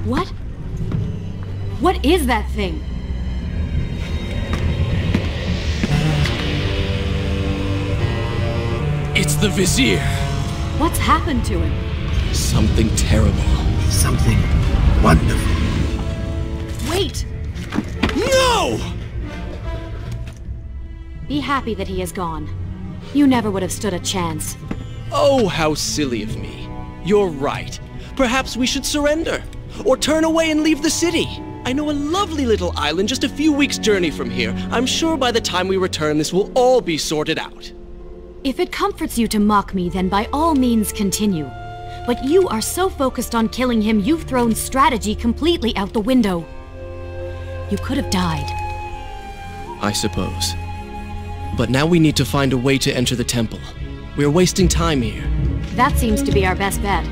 What? What is that thing? It's the Vizier. What's happened to him? Something terrible. Something wonderful. Wait! No! Be happy that he is gone. You never would have stood a chance. Oh, how silly of me. You're right. Perhaps we should surrender. Or turn away and leave the city. I know a lovely little island just a few weeks' journey from here. I'm sure by the time we return, this will all be sorted out. If it comforts you to mock me, then by all means continue. But you are so focused on killing him, you've thrown strategy completely out the window. You could have died. I suppose. But now we need to find a way to enter the temple. We're wasting time here. That seems to be our best bet.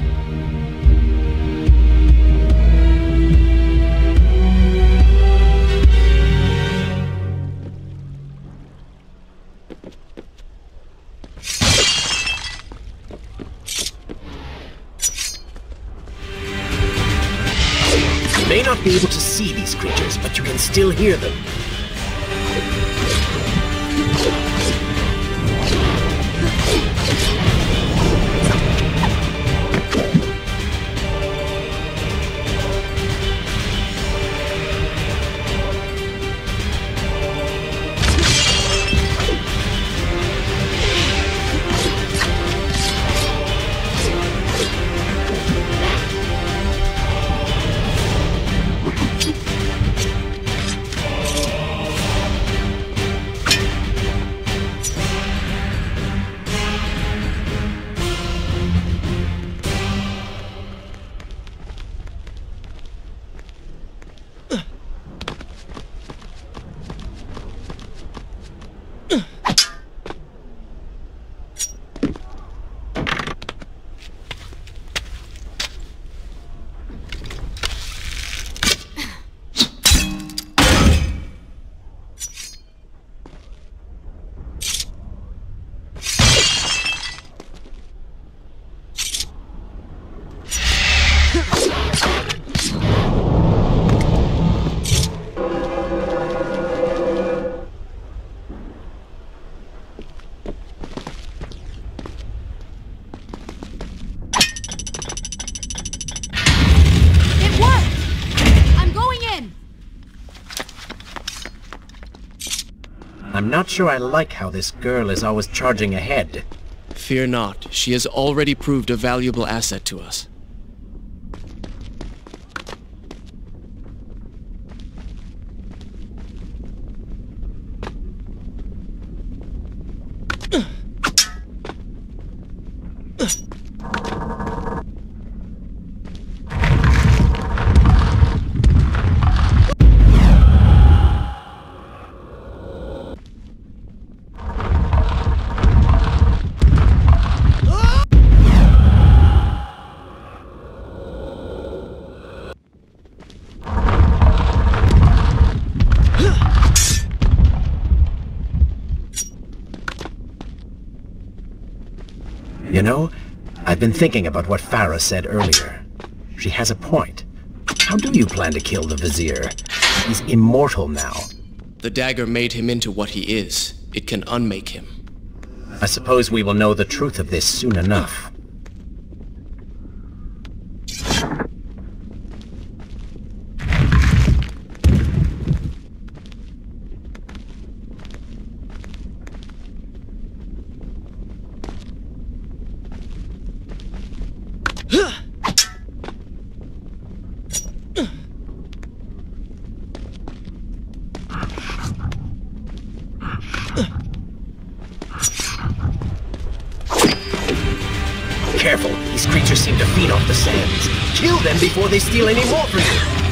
You may not be able to see these creatures, but you can still hear them. I'm not sure I like how this girl is always charging ahead. Fear not. She has already proved a valuable asset to us. You know, I've been thinking about what Farah said earlier. She has a point. How do you plan to kill the Vizier? He's immortal now. The dagger made him into what he is. It can unmake him. I suppose we will know the truth of this soon enough. Careful, these creatures seem to feed off the sands. Kill them before they steal any more from you.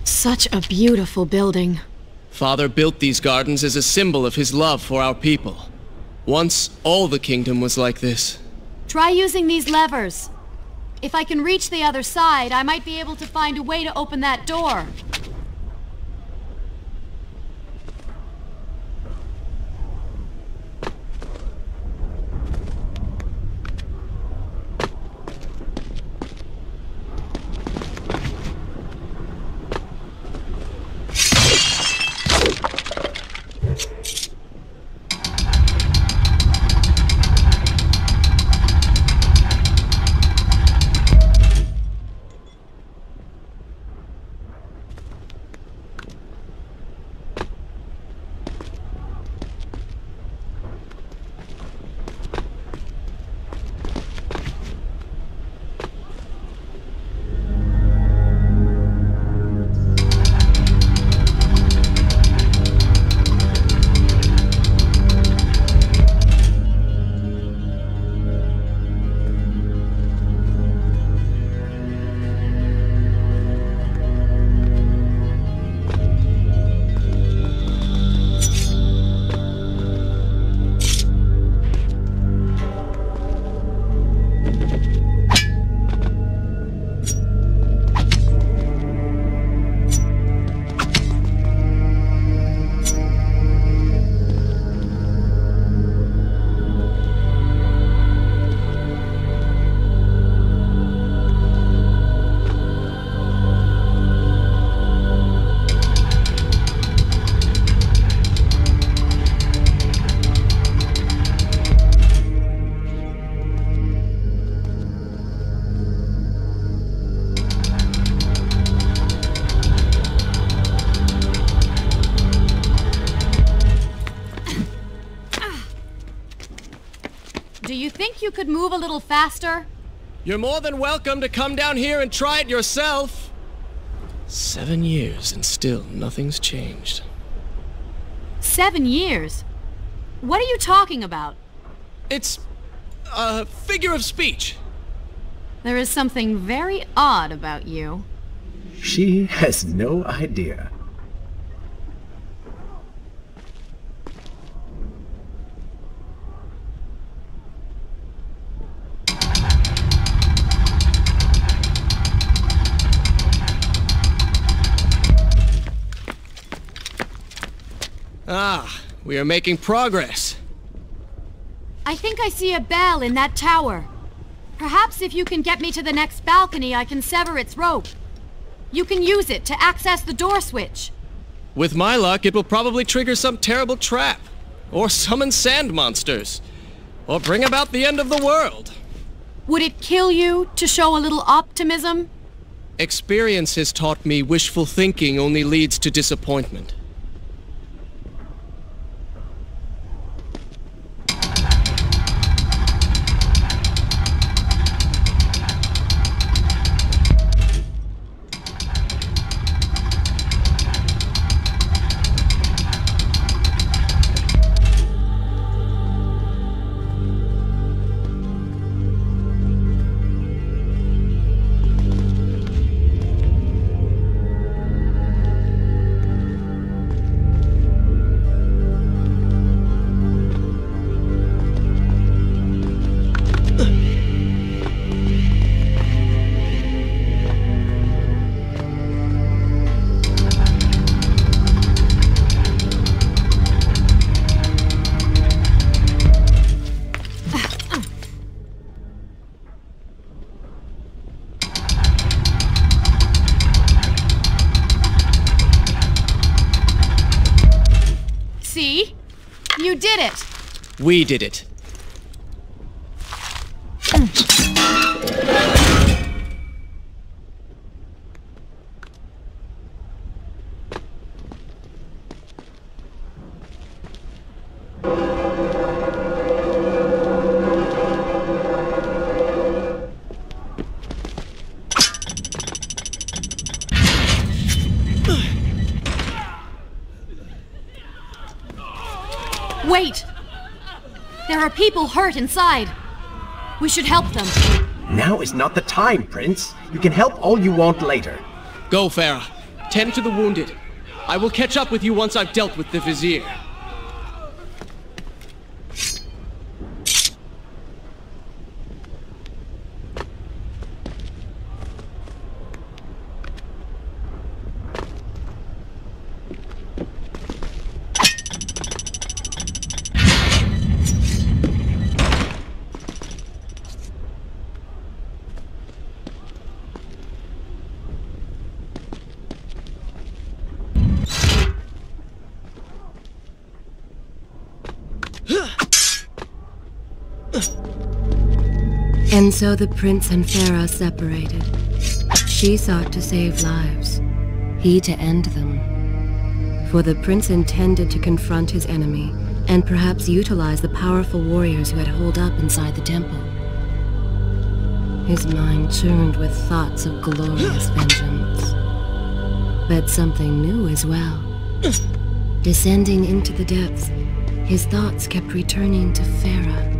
Such a beautiful building. Father built these gardens as a symbol of his love for our people. Once, all the kingdom was like this. Try using these levers. If I can reach the other side, I might be able to find a way to open that door. Do you think you could move a little faster? You're more than welcome to come down here and try it yourself. 7 years and still nothing's changed. 7 years? What are you talking about? It's a figure of speech. There is something very odd about you. She has no idea. Ah, we are making progress. I think I see a bell in that tower. Perhaps if you can get me to the next balcony, I can sever its rope. You can use it to access the door switch. With my luck, it will probably trigger some terrible trap. Or summon sand monsters. Or bring about the end of the world. Would it kill you to show a little optimism? Experience has taught me wishful thinking only leads to disappointment. You did it! We did it. Wait! There are people hurt inside. We should help them. Now is not the time, Prince. You can help all you want later. Go, Farah. Tend to the wounded. I will catch up with you once I've dealt with the Vizier. And so the prince and Farah separated. She sought to save lives, he to end them. For the prince intended to confront his enemy, and perhaps utilize the powerful warriors who had holed up inside the temple. His mind churned with thoughts of glorious vengeance. But something new as well. Descending into the depths, his thoughts kept returning to Farah.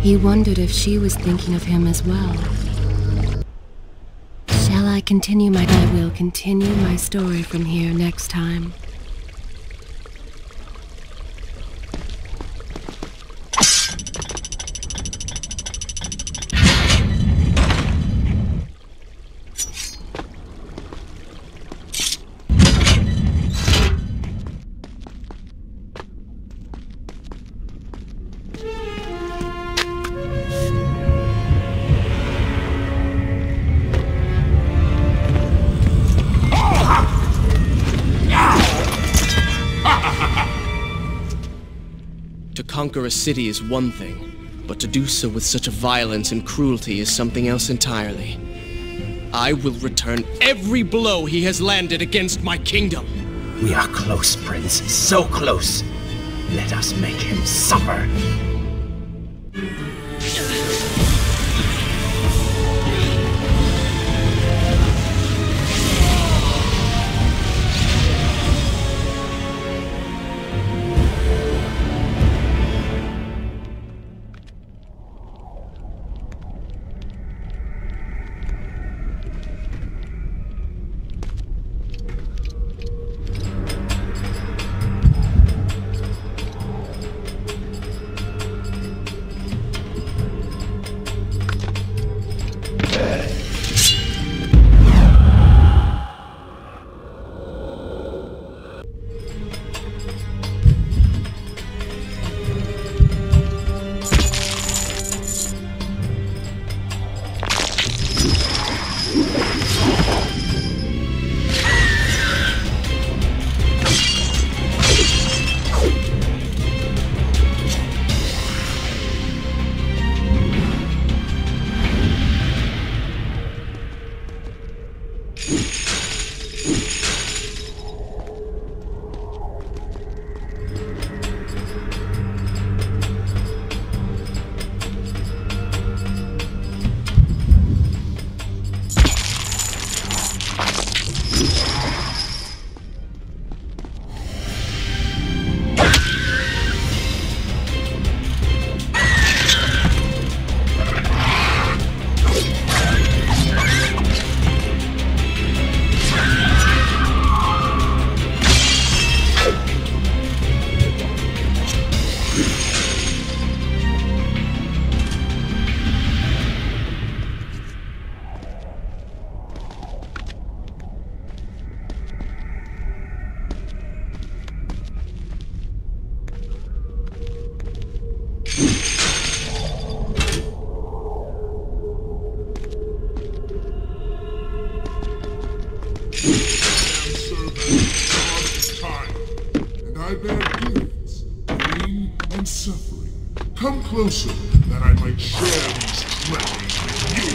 He wondered if she was thinking of him as well. Shall I continue I will continue my story from here next time. To conquer a city is one thing, but to do so with such a violence and cruelty is something else entirely. I will return every blow he has landed against my kingdom. We are close, Prince. So close. Let us make him suffer. I bear gifts, Come closer, that I might share these treasures with you.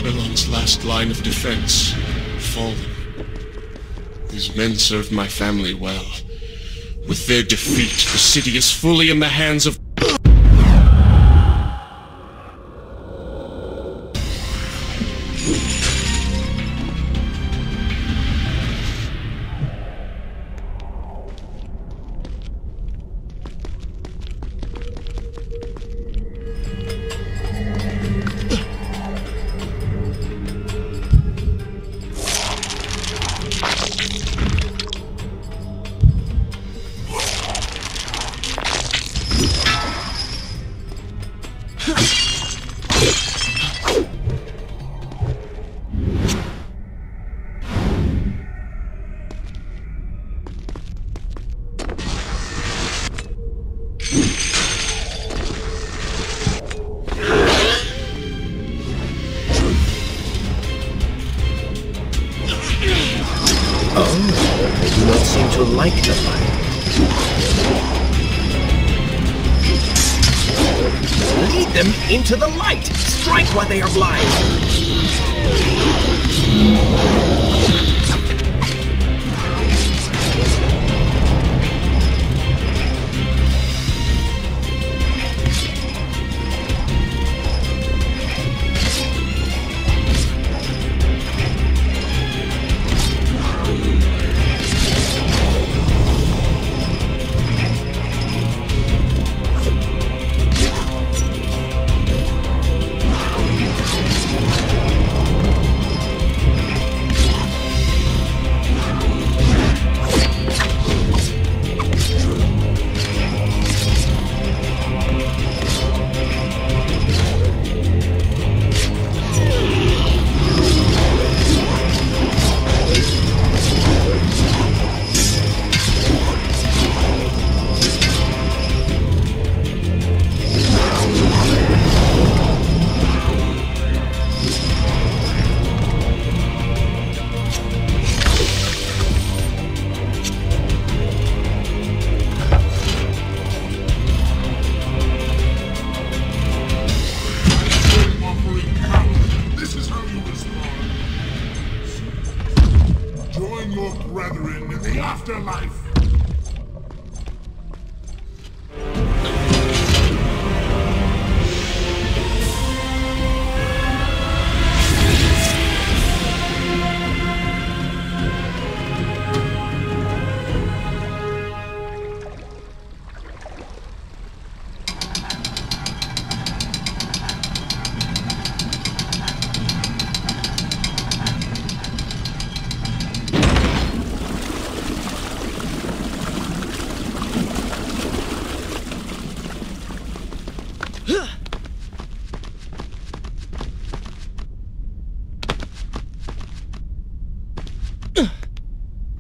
Babylon's last line of defense, fallen. These men served my family well. With their defeat, the city is fully in the hands of... like the light. Lead them into the light! Strike while they are blind!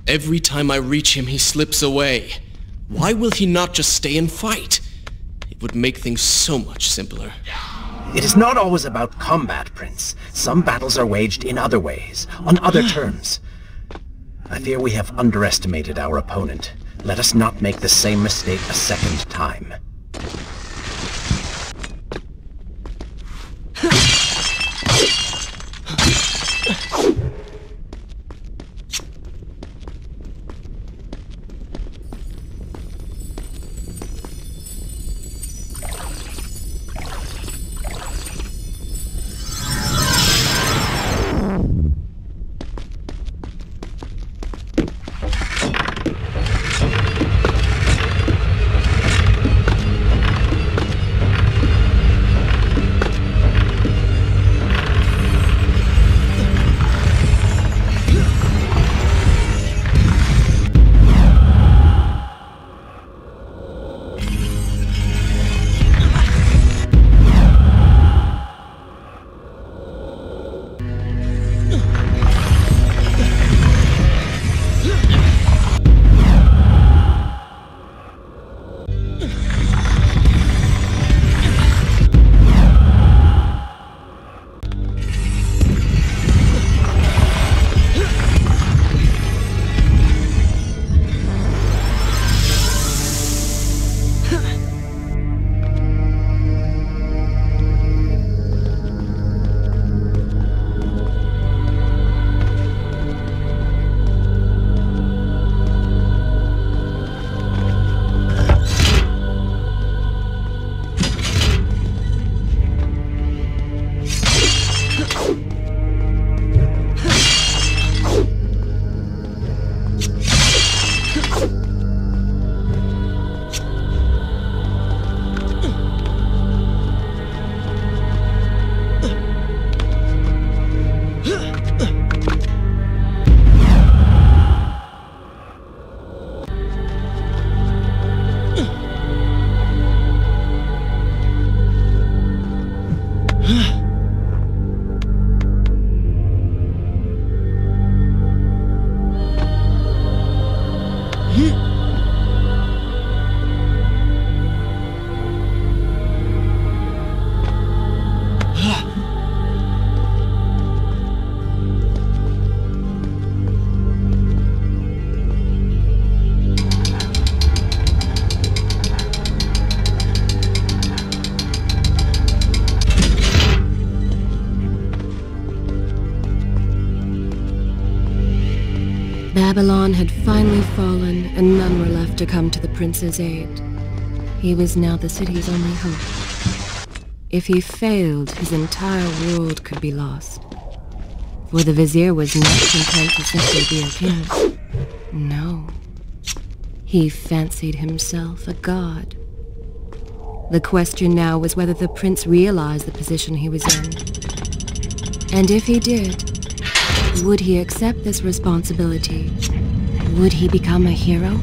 Every time I reach him, he slips away. Why will he not just stay and fight? It would make things so much simpler. It is not always about combat, Prince. Some battles are waged in other ways, on other terms. I fear we have underestimated our opponent. Let us not make the same mistake a second time. Babylon had finally fallen, and none were left to come to the prince's aid. He was now the city's only hope. If he failed, his entire world could be lost. For the Vizier was not content to simply be a king. No. He fancied himself a god. The question now was whether the prince realized the position he was in. And if he did, would he accept this responsibility? Would he become a hero?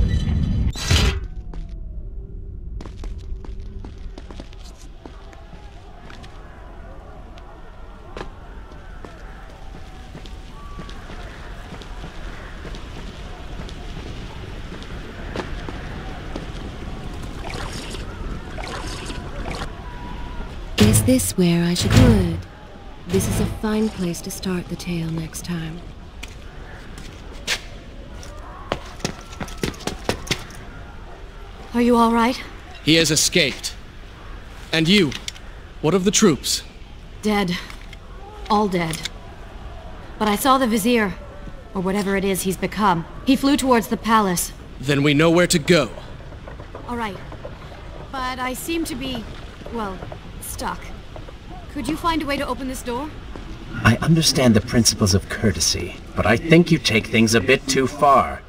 Is this where I should good? This is a fine place to start the tale next time. Are you all right? He has escaped. And you? What of the troops? Dead. All dead. But I saw the Vizier, or whatever it is he's become. He flew towards the palace. Then we know where to go. All right. But I seem to be, well, stuck. Could you find a way to open this door? I understand the principles of courtesy, but I think you take things a bit too far.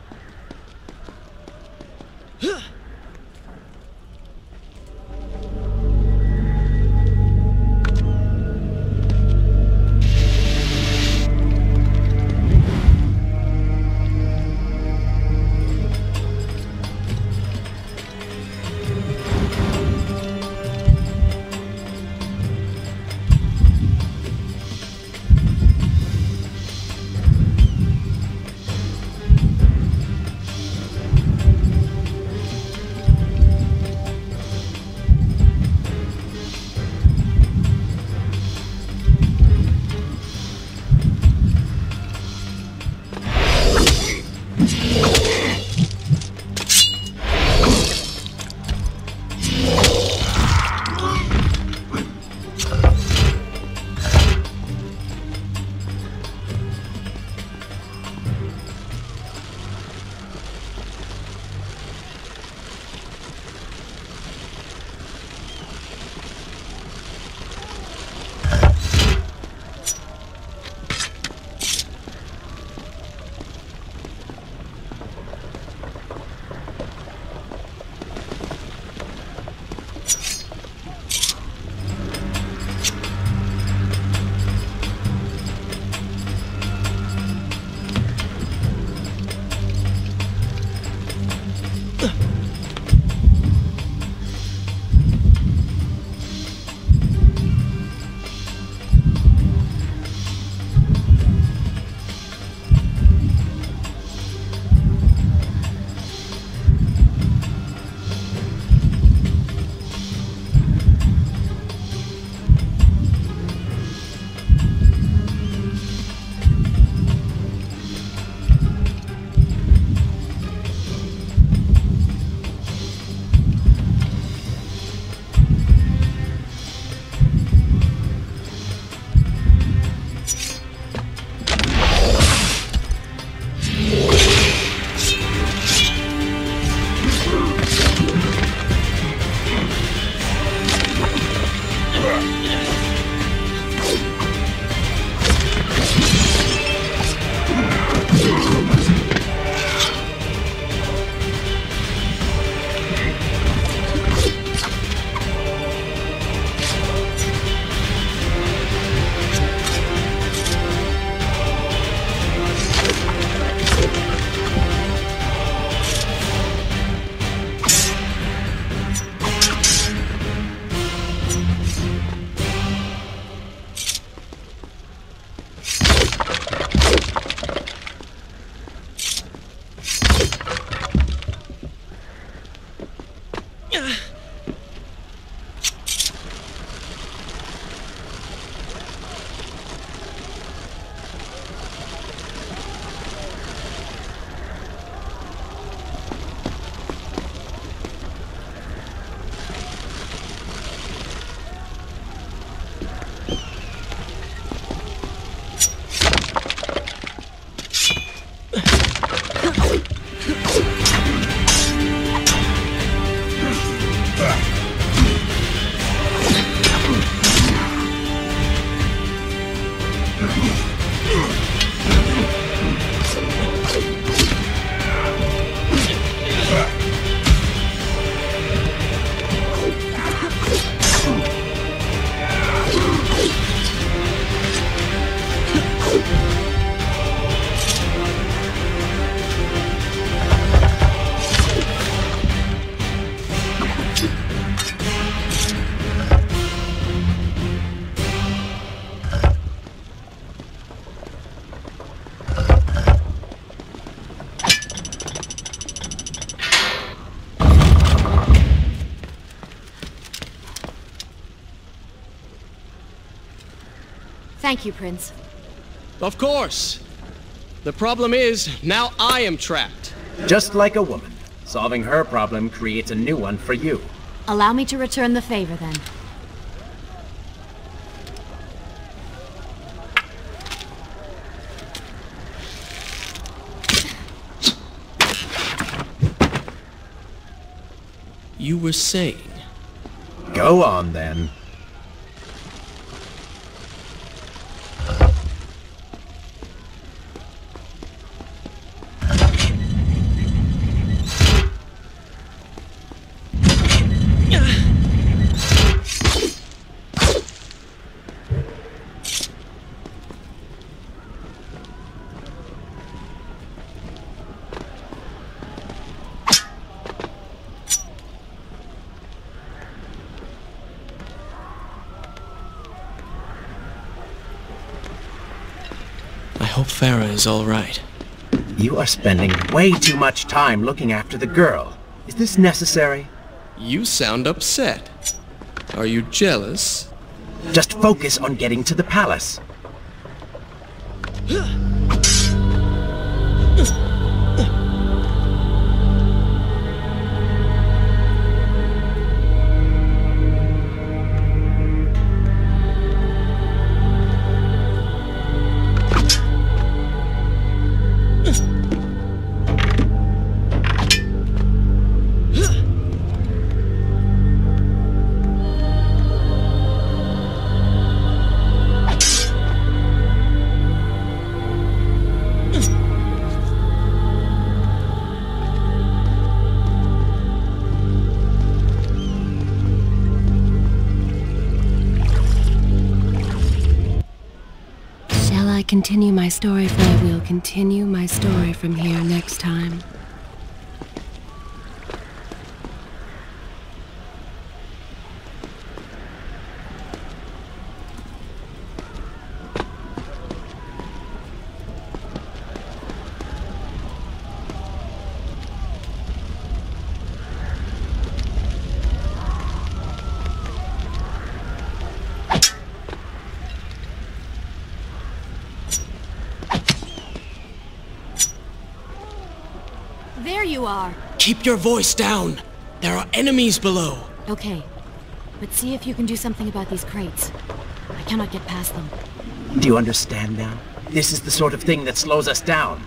Thank you, Prince. Of course. The problem is, now I am trapped. Just like a woman. Solving her problem creates a new one for you. Allow me to return the favor, then. You were saying? Go on, then. I hope Farah is all right. You are spending way too much time looking after the girl. Is this necessary? You sound upset. Are you jealous? Just focus on getting to the palace. Continue my story, for I will continue my story from here next time. There you are. Keep your voice down. There are enemies below. Okay, but see if you can do something about these crates. I cannot get past them. Do you understand now? This is the sort of thing that slows us down.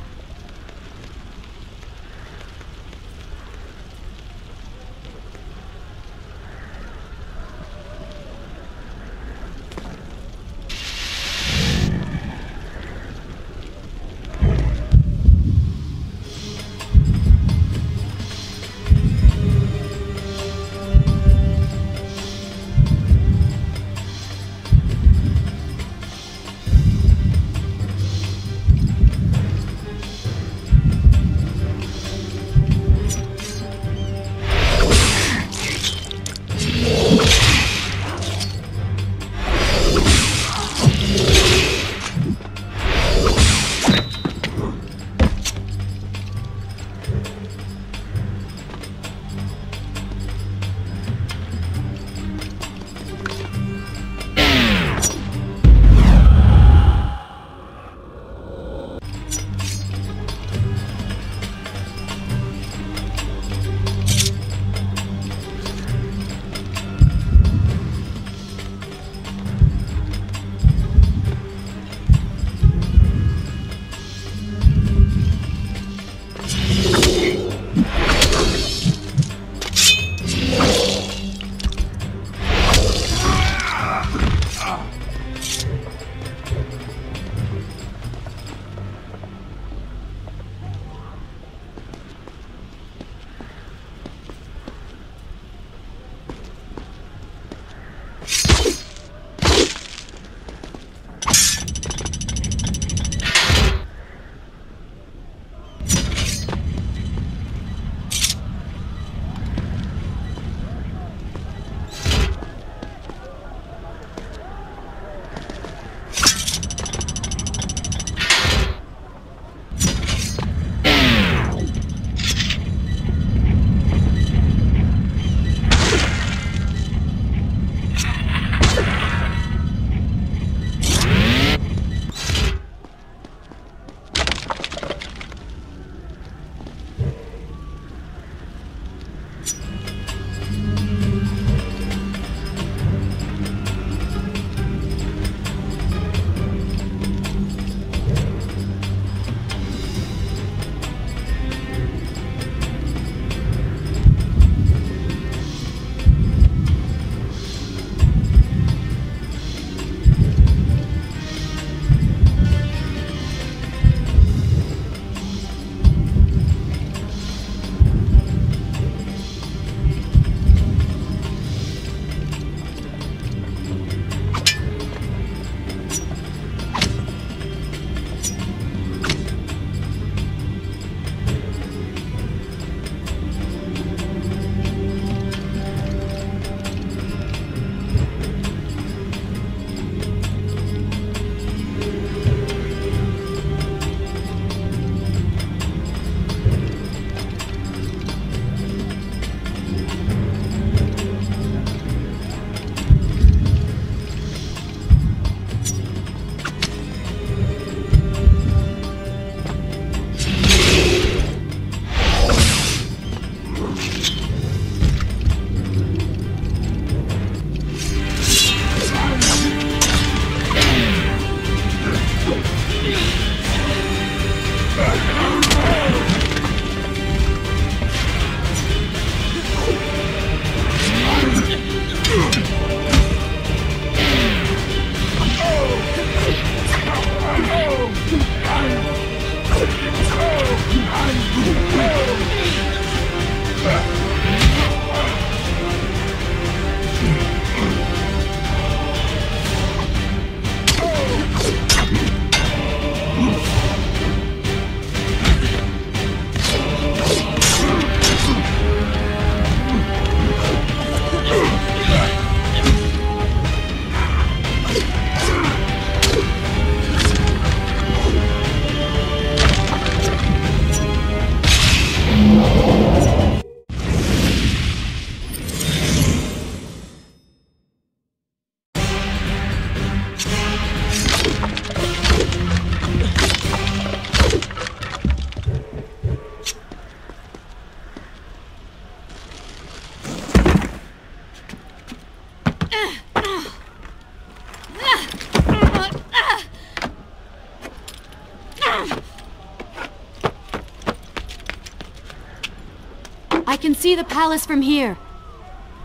can see the palace from here.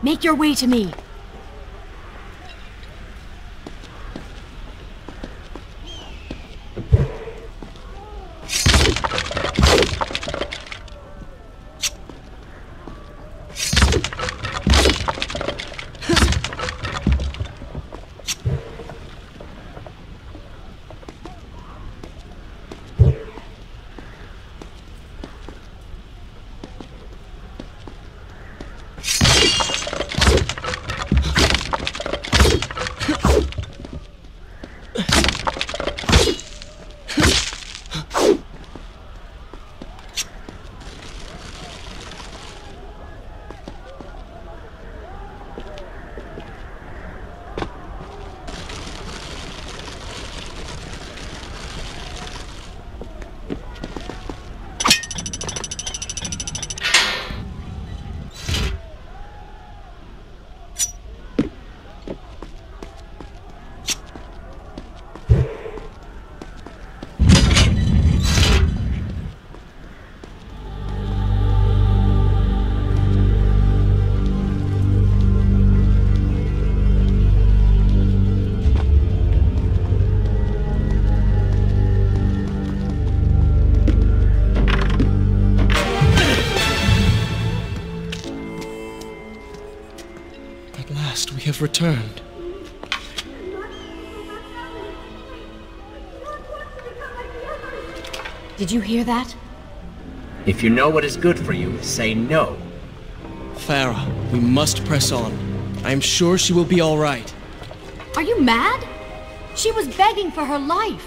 Make your way to me. We have returned. Did you hear that? If you know what is good for you, say no. Farah, we must press on. I am sure she will be all right. Are you mad? She was begging for her life.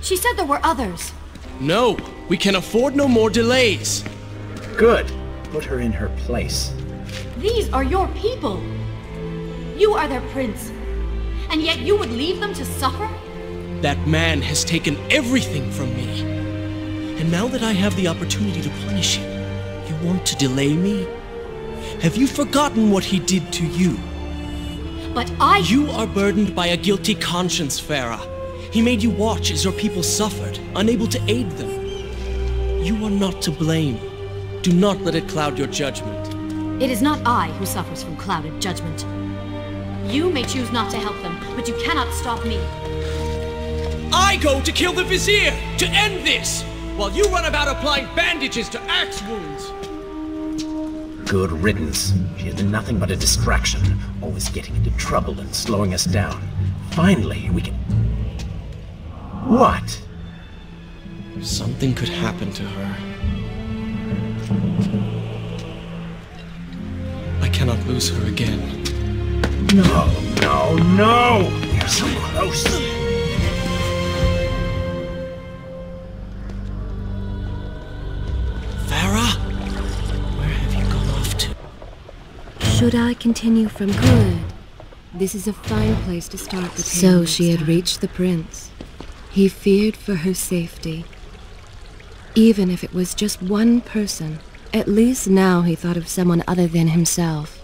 She said there were others. No, we can afford no more delays. Good. Put her in her place. These are your people. You are their prince. And yet you would leave them to suffer? That man has taken everything from me. And now that I have the opportunity to punish him, you want to delay me? Have you forgotten what he did to you? But You are burdened by a guilty conscience, Farah. He made you watch as your people suffered, unable to aid them. You are not to blame. Do not let it cloud your judgment. It is not I who suffers from clouded judgment. You may choose not to help them, but you cannot stop me. I go to kill the Vizier, to end this, while you run about applying bandages to axe wounds. Good riddance. She has been nothing but a distraction, always getting into trouble and slowing us down. Finally, we can... What? Something could happen to her. I cannot lose her again. No, no, no! You're so close! Farah? Where have you gone off to? Should I continue from good? This is a fine place to start the tale. So she had reached the prince. He feared for her safety. Even if it was just one person, at least now he thought of someone other than himself.